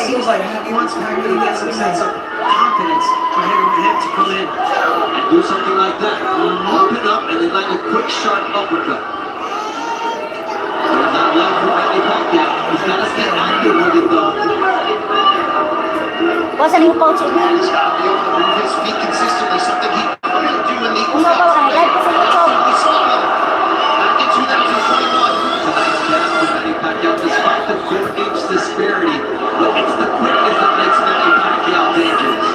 seems like he wants Pacquiao to get some sense of confidence for him to come in and do something like that. Open up and then like a quick sharp uppercut. There's that left from Manny Pacquiao. He's got to stay active with it though. What's the new coach? He's got to be able to move his feet consistently, something he couldn't do in the back in 2021. Tonight's jab from Manny Pacquiao, despite the 4-inch disparity, but it's the quickness that makes Manny Pacquiao dangerous.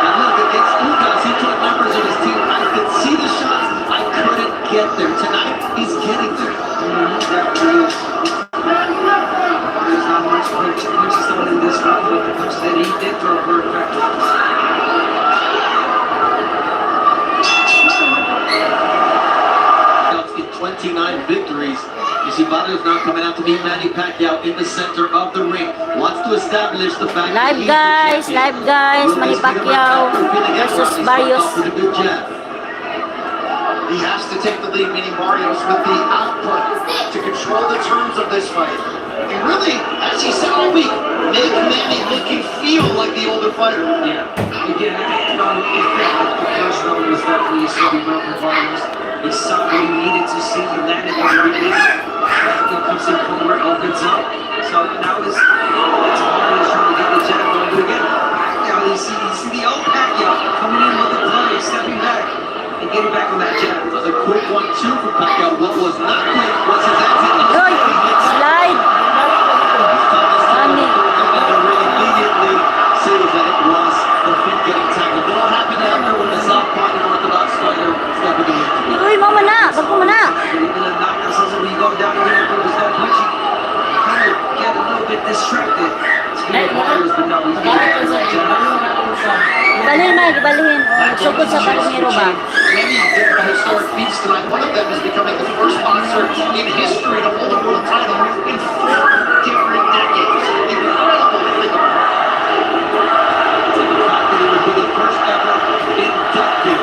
And look, against Ugas, he told members of his team, I could see the shots, I couldn't get there. Tonight, he's getting there. There's not much punches thrown in this round, but the punches that he did throw were effective. In 29 victories. You see Barrios now coming out to meet Manny Pacquiao in the center of the ring. Wants to establish the fact that Live guys, Manny Pacquiao versus Barrios. He has to take the lead, meaning Barrios, with the output to control the terms of this fight. And really, as he said all week, make Manny look and feel like the older fighter. Yeah. Again, the first round was definitely a steady round for Barrios. He saw what he needed to see. He landed the right hit. He comes in forward, opens up. So now it's Barrios trying to get the jab going. But again, Pacquiao, you see the old Pacquiao coming in with the play, stepping back, and getting back on that jab. Another quick 1-2 from Pacquiao. What was not quick was his exit. Slide. Manny. Immediately sees that it was the feet getting tackled. What happened after when the South Park and Orthodox fighter stepped into the Uy, mama na. Bago mo na. Even the knockouts, when you go down again, there was no punching. You kind of get a little bit distracted. Barrios, but no, he's getting that jab. Ibalhin. Nagsukod sa Palomero ba? Many different historic feats tonight. One of them is becoming the first boxer in history to hold a world title in 4 different decades. Incredible to think about. The fact that he would be the first ever inducted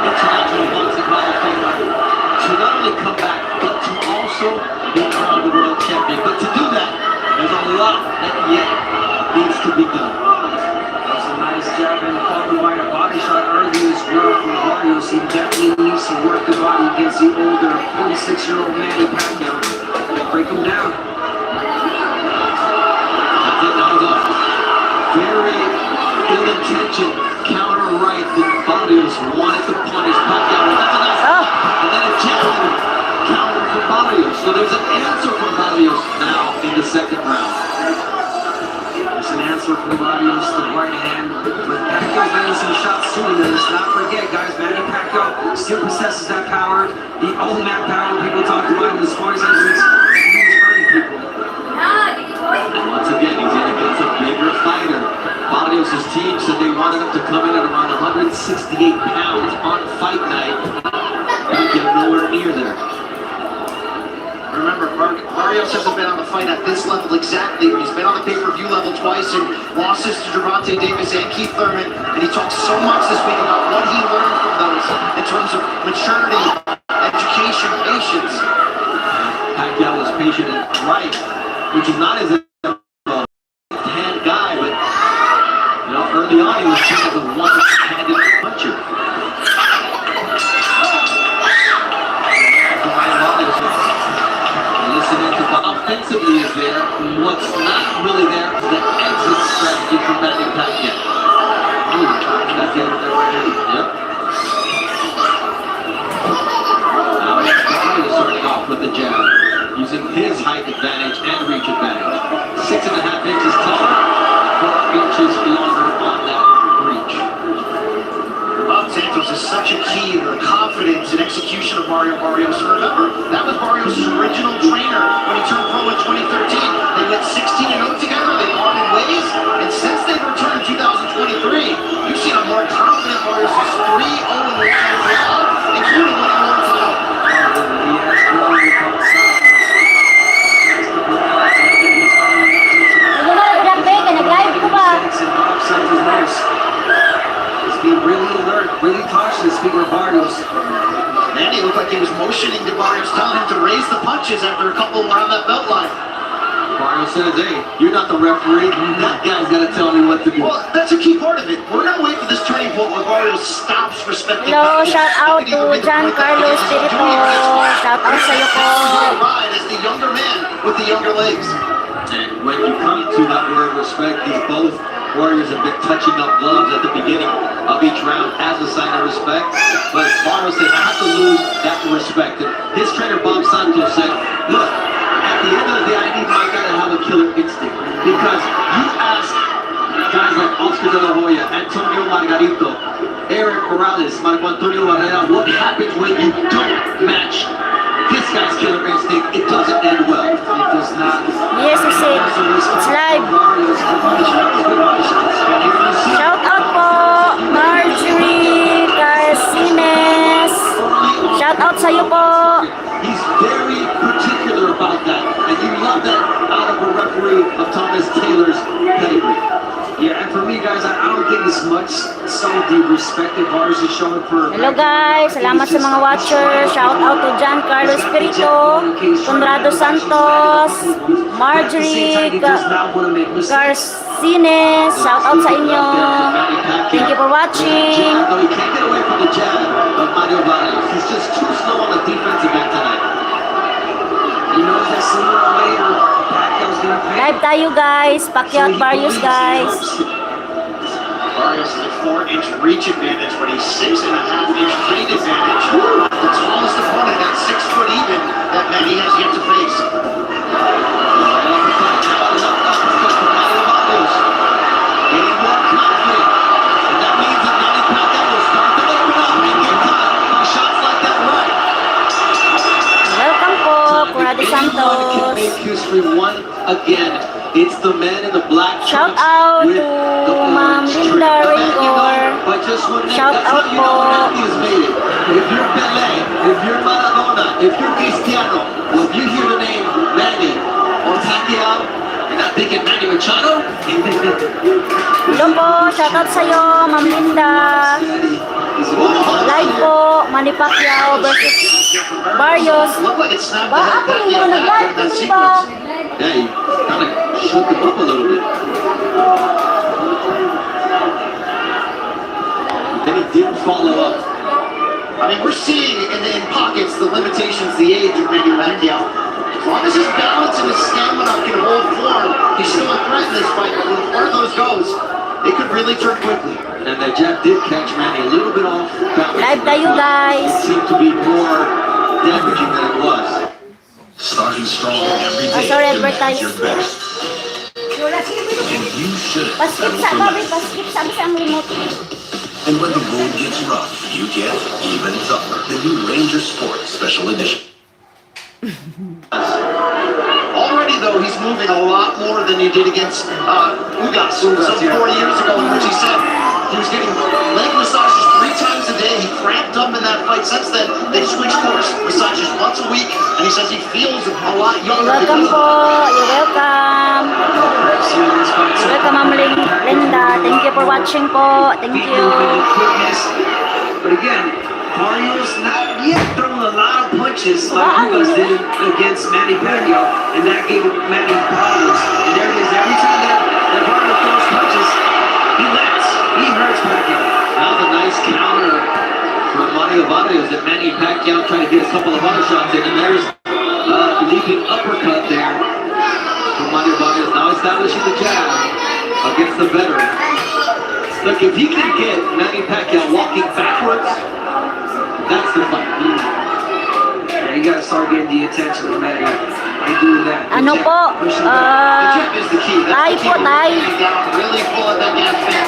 International Boxing Hall of Fame to not only come back, but to also be crowned the world champion. But to do that, there's a lot that yet needs to be done. Nice jab and followed by a body shot early as well from Barrios. He definitely needs to work the body against the older 46-year-old Manny Pacquiao. Break him down. Very ill-intentioned counter right that Barrios wanted to punish Pacquiao. That's a nice and then a jab counter from Barrios. So there's an answer from Barrios now in the second round. There's an answer from Barrios, the right hand. But Pacquiao's getting some shots too. And let's not forget, guys, Manny Pacquiao still possesses that power. The old man power people talk about in the sports entrance. He's hurting people. And once again, he's in against a bigger fighter. Barrios' team said they wanted him to come in at around 168 pounds on fight night. He get nowhere near there. Remember, Barrios hasn't been on the fight at this level exactly. He's been on the pay-per-view level twice and losses to Gervonta Davis and Keith Thurman. And he talked so much this week about what he learned from those in terms of maturity, education, patience. Pacquiao was patient and right, which is not as a hand guy, but you know, early on he was seen as a one-handed puncher. Listening to what offensively is there, what's not really there is the exit strategy from Manny Pacquiao. That's the other right hand. Yep. Now he's starting off with the jab, using his height advantage and reach advantage. 6.5 inches taller, 4 inches longer on that reach. Santos is such a key to the confidence and execution of Mario Barrios. So remember, that was Barrios' original trainer when he turned pro in 2013. They went 16-0 together, they parted ways, and since they've returned in 2023, you've seen a more confident Barrios who's 3-0 in the round, including winning one title. Being really alert, really cautious, speaking of Barrios. Manny looked like he was motioning to Barrios, telling him to raise the punches after a couple around that belt line. Barrios says, hey, you're not the referee. That guy's got to tell me what to do. Well, that's a key part of it. We're going to wait for this turning point where Barrios stops respecting Hello, Pacquiao. shout out That could to even be the point that Giancarlo begins his Espiritu. junior history. Shout out sa'yo po. Ride as the younger man with the younger legs. And when you come to that word respect, these both warriors have been touching up gloves at the beginning of each round as a sign of respect. But Barrios said, I have to lose that respect. And his trainer, Bob Santos, said, look, at the end of the day, I need my guy to have a killer instinct. Because you ask guys like Oscar De La Hoya, Antonio Margarito, Eric Morales, Marco Antonio Barrera, what happens when you don't match this guy's killer instinct? It doesn't end well. It does not. Yes, you see. It's live. Shout out po, Marjorie Garcines. Shout out sa'yo po. He's very particular about that, and you love that out of a referee of Thomas Taylor's pedigree. Yeah, and for me, guys, I don't think it's much so the respect that Barrios is showing for. Hello guys, salamat sa mga watchers. Shout out to Giancarlo Espiritu, Conrado Santos, Marjorie Garcines. Shout out sa inyo. Thank you for watching. Though he can't get away from the jab of Mario Barrios. He's just too slow on the defensive end tonight. He knows that sooner or later, Pacquiao's gonna pay. Live tayo guys, Pacquiao at Barrios guys. Barrios has a 4-inch reach advantage, but he's 6.5-inch height advantage. The tallest opponent at 6 foot even that Manny has yet to face. Getting more confident. And that means that Manny Pacquiao will start to open up and get caught on shots like that right. Welcome po, Conrado Anyone can Santos. make history one again. It's the man in the black Shout trunks out with to the Ma'am orange Linda trunks. Ringor. But just one name, Shout that's out how you know po. Matthew's made it. If you're Pelé, if you're Maradona, if you're Cristiano, well, if you hear the name Manny or Pacquiao, you're not thinking Manny Machado? Hello po, shout out sa'yo, Ma'am Linda. Live po, Manny Pacquiao versus Barrios. Looked like it snapped Ba, the ako head yung back nag-live, in that kasi ba? sequence. Yeah, you kind of shook him up a little bit. Then he didn't follow up. I mean, we're seeing in pockets the limitations, the age of Manny Pacquiao. As long as his balance and his stamina can hold form, he's still a threat in this fight. But when one of those goes, it could really turn quickly. And that jab did catch Manny a little bit off balance. Live tayo guys. It seemed to be more damaging than it was. Starting strong every day sorry, demands your advertise. best. And you should Paskip settle sa for babi, less. paskip sa sa remote. And when the road gets rough, you get even tougher. The new Ranger Sport Special Edition. Already, though, he's moving a lot more than he did against Ugas some 4 years ago, in which he said he was getting leg massages 3 times a day. He cramped up in that fight. Since then, they switched course, massages once a week, and he says he feels a lot younger. Welcome po, you're welcome. Welcome Ma'am Linda. Thank you for watching po. Thank you. But again, Barrios not yet thrown a lot of punches like Ugas did against Manny Pacquiao, and that gave Manny problems. And there it is, every time that Barrios throws punches, he lands, he hurts Pacquiao. That was a nice counter from Mario Barrios that Manny Pacquiao tried to get a couple of other shots in, and there's leaping uppercut there from Mario Barrios. Now establishing the jab against the veteran. Look, if he can get Manny Pacquiao walking backwards, that's the fight. Yeah, you gotta start getting the attention of Manny. By doing that. Ano po? The jab is the key. Tay That's the po, key. tay. Getting down, really pulling that gas pedal.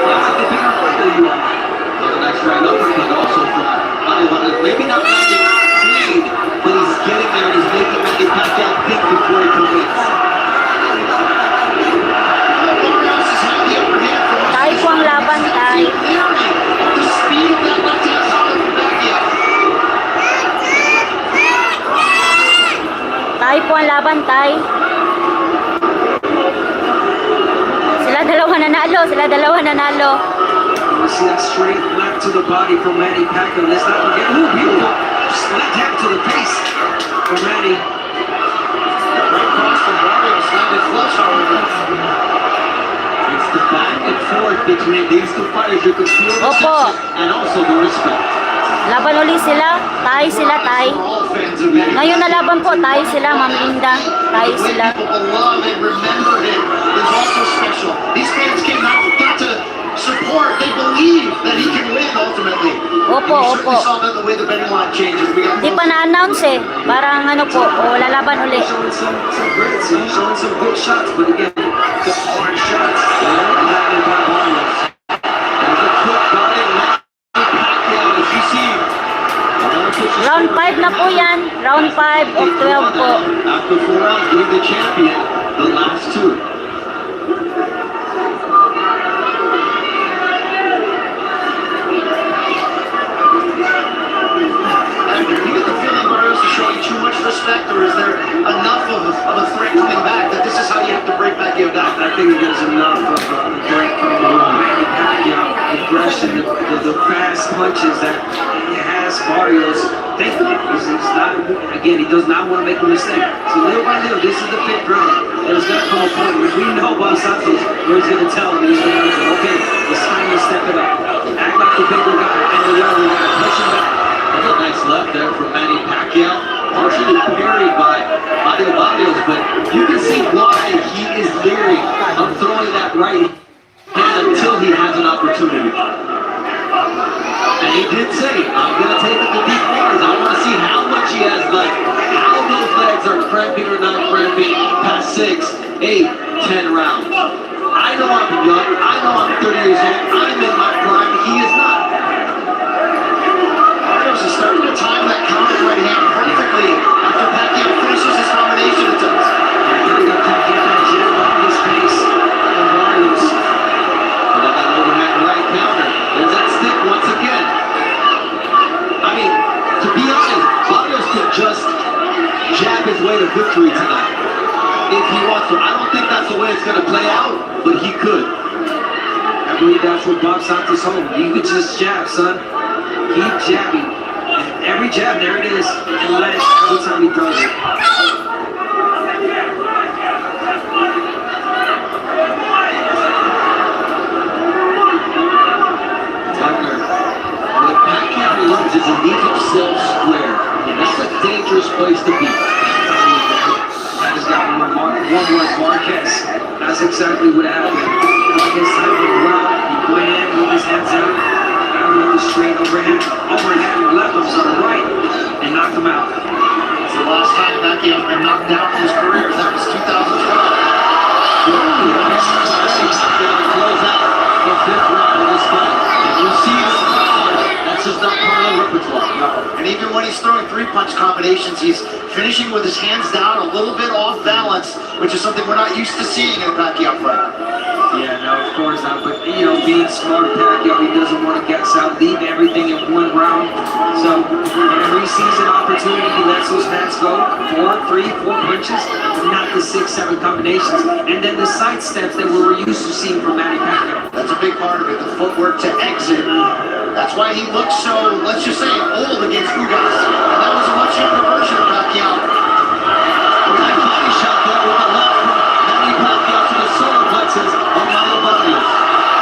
That's a bigger fighter you are. Another nice right uppercut also from Mario Barrios. Maybe not landing clean, but he's getting there and he's making Manny Pacquiao think before he commits. Barrios has had the upper hand for most of Tay po ang laban, tay. the speed of that left hand solid from Pacquiao. Tay po ang laban, tay. Sila dalawa nanalo. You see that straight left to the body from Manny Pacquiao. Let's not forget. Ooh, beautiful. Left hand to the face from Manny. Right cross from between these two fighters. You can feel the Opo. tension and also the respect. Laban uli sila. Tay sila, tay. Ngayon na laban po, tay sila, Ma'am Linda. Tay sila. People love and remember him is also special. These fans came out not to support, they believe that he can win ultimately. Opo, And you certainly opo. saw that in the way the betting line changes. We got Di pa na-announce eh. Parang ano po, lalaban uli. Showing some grits, showing some good shots, but again, the hard shots landed by Barrios. There's a quick body line. Pacquiao, as you see. Round 5 na po yan. Round 5 of 12 po. After 4 rounds, gave the champion the last 2. Do you get the feeling Barrios is showing too much respect, or is there enough of a threat coming back that this is how you have to break Pacquiao down? I think there's enough of a break from Manny Pacquiao, aggression, the fast punches that he has Barrios thinking. He's not, again, he does not want to make a mistake. So little by little, this is the 5th round. There's going to come a point where we know Bob Santos where he's going to tell him, he's going to say, okay, it's time to step it up. Act like the bigger guy and the younger guy. Push him back. That's a nice left there from Manny Pacquiao. Partially parried by Barrios, but you can see why he is leery of throwing that right hand until he has an opportunity. And he did say, I'm going to take it to deep waters. I want to see how much he has left, how those legs are cramping or not cramping past 6, 8, 10 rounds. I know I'm young. I know I'm 30 years old. I'm in my prime. He is not. Barrios is starting to time that counter right hand perfectly after Pacquiao finishes his combination attempts. He's got to get that jab off his face from Barrios. And then that overhand right counter. There's that stick once again. I mean, to be honest, Barrios could just jab his way to victory tonight. If he wants to. I don't think that's the way it's going to play out, but he could. I believe that's what Bob Santos told him. You could just jab, son. Keep jabbing. And every jab, there it is. And lands every time he throws it. Tucker, what Pacquiao loves is to leave himself square. And that's a dangerous place to be. That has got one like Marquez. That's exactly what happened. Marquez had him route. He went in with his hands out. With the straight overhand, left him to the right, and knocked him out. It's the last time Pacquiao had been knocked down in his career. That was 2012. Close out the 5th round of this fight. And you see the crowd, that's just not part of the repertoire. And even when he's throwing 3-punch combinations, he's finishing with his hands down, a little bit off balance, which is something we're not used to seeing in a Pacquiao fight. Yeah, no, of course not. But, you know, being smart, Pacquiao, he doesn't want to gas out, leave everything in one round. So, whenever he sees an opportunity, he lets those hands go. 4 punches, not the 6, 7 combinations. And then the side steps that we were used to seeing from Manny Pacquiao. That's a big part of it, the footwork to exit. That's why he looks so, let's just say, old against Ugas. And that was a much younger version of Pacquiao. That body shot there with the left from Manny Pacquiao to the solar plexus of Barrios.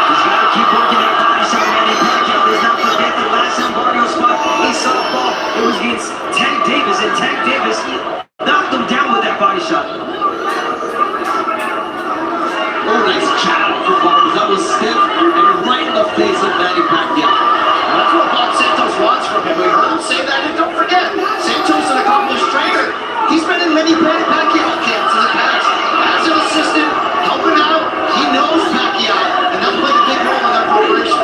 He's got to keep working that body shot, Manny Pacquiao. Let's not forget the last time Barrios fought a softball, it was against Tank Davis, and Tank Davis knocked him down with that body shot. Oh, nice jab from Barrios. That was stiff and right in the face of Manny Pacquiao. And that's what Bob Santos wants from him. We heard him say that, and don't forget, Santos, an accomplished trainer. He's been in many Pacquiao camps in the past. As an assistant, helping out, he knows Pacquiao, and that played a big role in that preparation.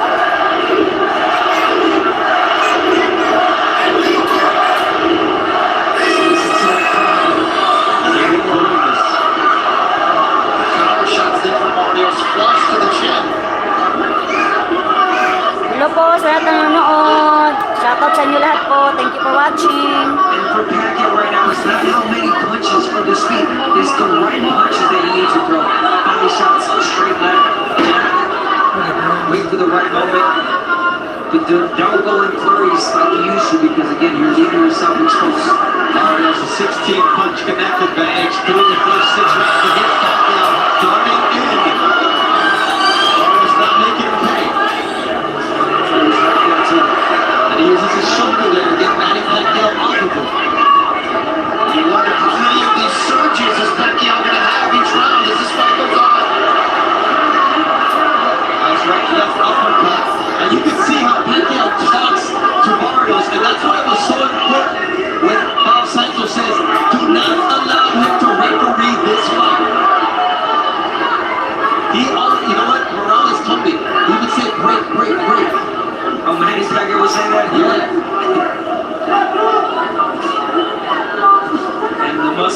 Counter shots there from Barrios, flush to the chin. Hello po sa lahat ng nanonood. Shoutout sa inyo lahat po. Thank you for watching. And for Pacquiao right now, it's not how many punches for the speed. It's the right punches that he needs to throw. Body shots, straight left. Wait for the right moment. But don't go in flurries like you used to, because again, you're leaving yourself exposed. Barrios, a 16-punch connect advantage through the first 6 rounds against Pacquiao. Starting in. Barrios not making him pay.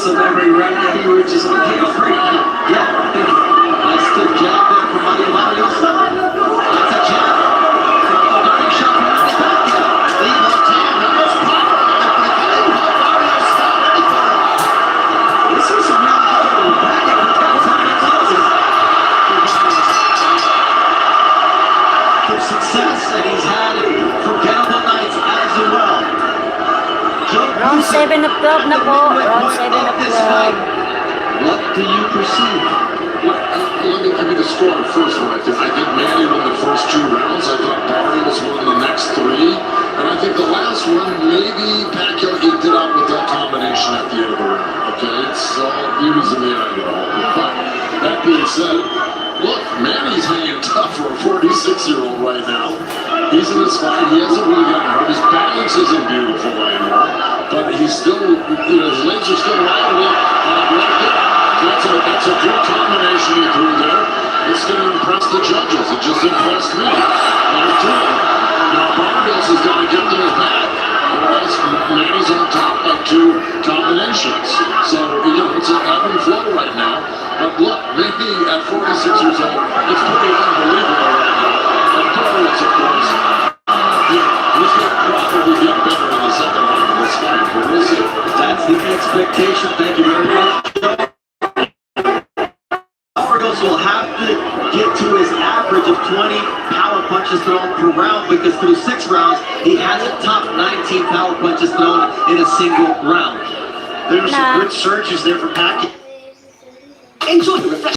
muscle memory right now. You were just okay, I'll break you. Yeah. Nice stiff jab there from Barrios. That's a jab. Darting shot from Manny Pacquiao. Lead left hand, now there's power on it, but Barrios stopped it for him. This was a real good back at the time it closes. For success, and he's had forgettable nights as well. Round 7 of 12 na po. Round 7 of 12. What do you perceive? Let me give you the score on the first one. I think Manny won the first 2 rounds. I thought Barrios won the next 3. And I think the last one, maybe Pacquiao eked it out with that combination at the end of the round. Okay, it's beauty's in the eye of the beholder. But that being said, look, Manny's hanging tough for a 46-year-old right now. He's in his fight. He hasn't really gotten hurt. His balance isn't beautiful anymore. But he's still, his legs are still lively. That's a good combination he threw there. It's going to impress the judges. It just impressed me. Now Barrios has got to get to his back. Otherwise, Manny's on top of 2 combinations. So, it's an ebb and flow right now. But look, Manny at 46 years old, it's pretty unbelievable right now. And Barrios, of course, he's going to probably get better in the second half of this fight. But we'll see. That's the expectation. Thank you very much. Barrios will have to get to his average of 20 power punches thrown per round, because through 6 rounds, he hasn't topped 19 power punches thrown in a single round. There were some good surges there for Pacquiao. Enjoy the refresh.